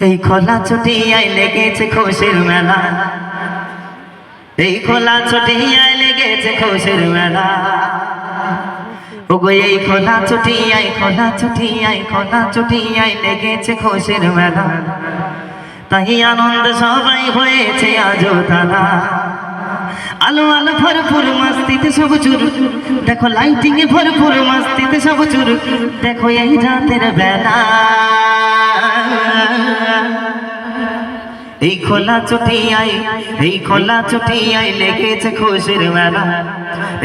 এই খোলা ছুটিয়ায় লেগেছে খুশির মেলা, এই খোলা ছুটিয়ায় লেগেছে খুশির মেলা। ওগো এই খোলা ছুটিয়ায় লেগেছে খুশির মেলা। তাই আনন্দ সবাই হয়েছে আজও তারা। আলো আলো ভরপুর মস্তিতে সব চুর, দেখো লাইটিং এ ভরপুর মস্তিতে সব চুর। দেখো এই রাতের বেলা, এই খোলা ছুটিয়ায় লেগেছে খুশির মেলা,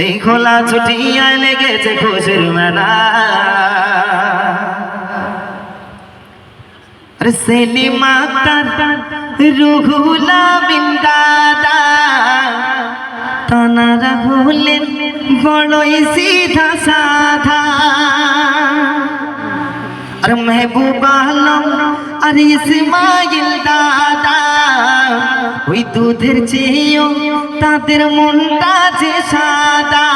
এই খোলা ছুটিয়ায় লেগেছে খুশির মেলা। আরে সেলিম আক্তার, রুহুল আমিন দাদা, তানারা হলেন বড়ই সিধা সাধা। আর মেহবুব আলম আর ইসমাইল দাদা, ওই দুধের চেয়েও তাদের মনটা যে সাদা।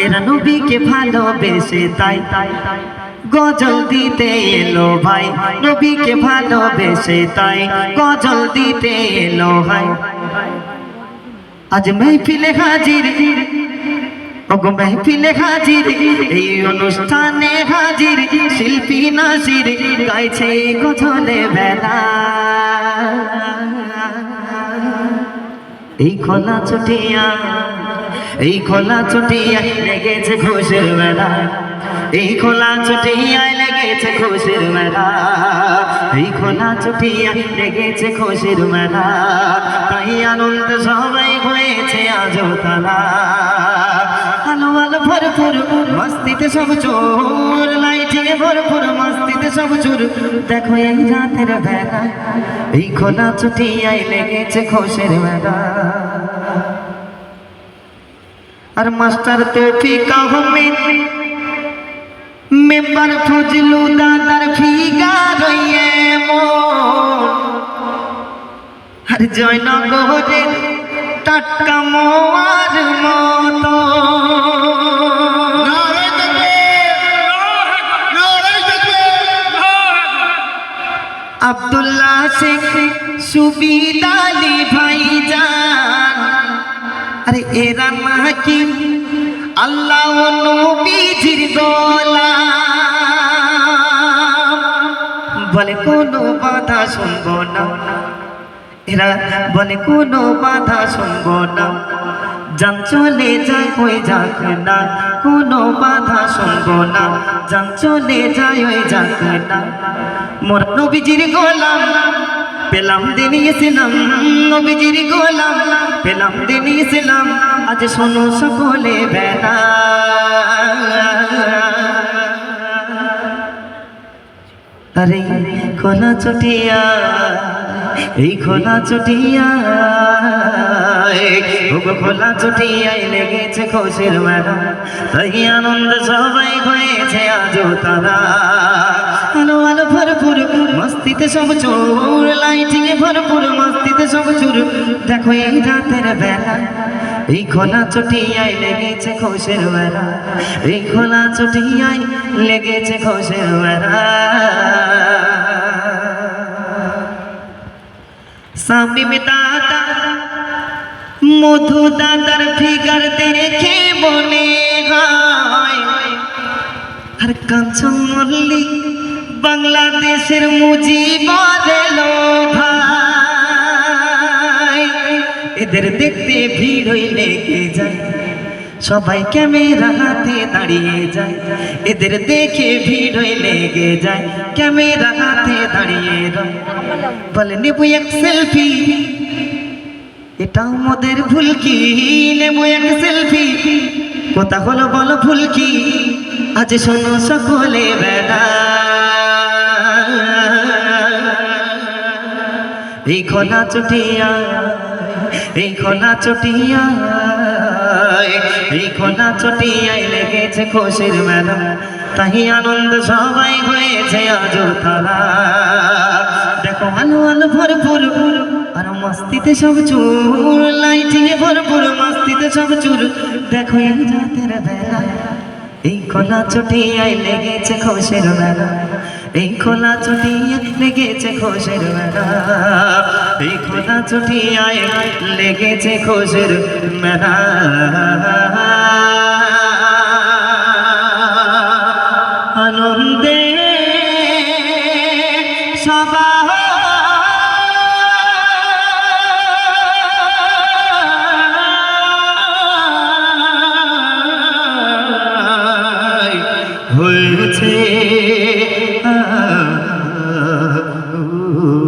এরা নবীকে ভালোবেসে তাই গজল দিতে এলো ভাই, নবীকে ভালোবেসে তাই গজল দিতে এলো ভাই। আজ মেহফিলে হাজির, ওগো মেহফিলে হাজির, এই অনুষ্ঠানে হাজির শিল্পী নাসির, গাইছে গজলে বেলা। এই খোলা ছুটিয়ায় লেগেছে খুশির মেলা, এই খোলা ছুটিয়ায় লেগেছে খুশির মেলা, এই খোলা ছুটিয়ায় লেগেছে খুশির মেলা। তাই আনন্দ সবাই হয়েছে আজও তারা। আলো আলো ভরপুর মস্তিতে সব চোর, লাইটিংয়ে ভরপুর মস্তিতে সব চোর। দেখো এই রাতের বেলা, এই খোলা ছুটিয়ায় লেগেছে খুশির মেলা। আর মাস্টার তৌফিক আহমেদ, মেম্বার ফজলু দাদার ফিগার আর জয়নগরের টাটকা মোয়ার মতো। আব্দুল্লাহ শেখ সুবিদ আলী ভাইজান, আরে এরা নাকি আল্লাহ ও নবীজির গোলাম। বলে কোনো বাধা শুনবো না, এরা বলে কোনো বাধা শুনবো না। জান চলে যায় ওই যাক না, কোনো বাধা শুনবো না। জান চলে যায় ওই যাক না। মোর নবীজির গোলাম পেলাম দিন ইসলাম, নবীজির গোলাম পেলাম দিন ইসলাম। আজ শোনো সকলে বেলা, আরে খোলা ছুটিয়া, এই খোলা ছুটিয়ায় লেগেছে খুশির মেলা। তাই আনন্দ সবাই হয়েছে আজও তারা। আলো আলো ভরপুর মস্তিতে সব চোর, লাইটিংয়ে ভরপুর মস্তিতে সব চোর। দেখো এই রাতের বেলা, এই খোলা ছুটিয়ায় লেগেছে খুশির মেলা, এই খোলা ছুটিয়ায় লেগেছে খুশির মেলা। শামীম দাদা, মধু দাদার ফিগার দেখে মনে হয় আর কাঞ্চন মল্লিক বাংলাদেশের মুজিবর এলো ভাই। এদের দেখতে ভিড় লেগে যায়, সবাই ক্যামেরা হাতে দাঁড়িয়ে যায়। এদের দেখে ভিড় লেগে যায়, ক্যামেরা হাতে দাঁড়িয়ে রয়। বলে নেবো এক সেলফি, এটা আমাদের ভুল কি? নেবো এক সেলফি, কথা হলো বলো ভুল কি? আজ শোনো সকলে বেলা, এই খোলা ছুটিয়ায় লেগেছে খুশির মেলা। তাই আনন্দ সবাই হয়েছে আজও তারা। দেখো আলো আলো ভরপুর আর মস্তিতে সব চুর, লাইটিংয়ে ভরপুর মস্তিতে সব চুর। দেখো এই রাতের বেলা, এই খোলা ছুটিয়ায় লেগেছে খুশির মেলা। এই খোলা ছুটিয়ায় লেগেছে খুশির মেলা এই খোলা ছুটিয়ায় লেগেছে খুশির মেলা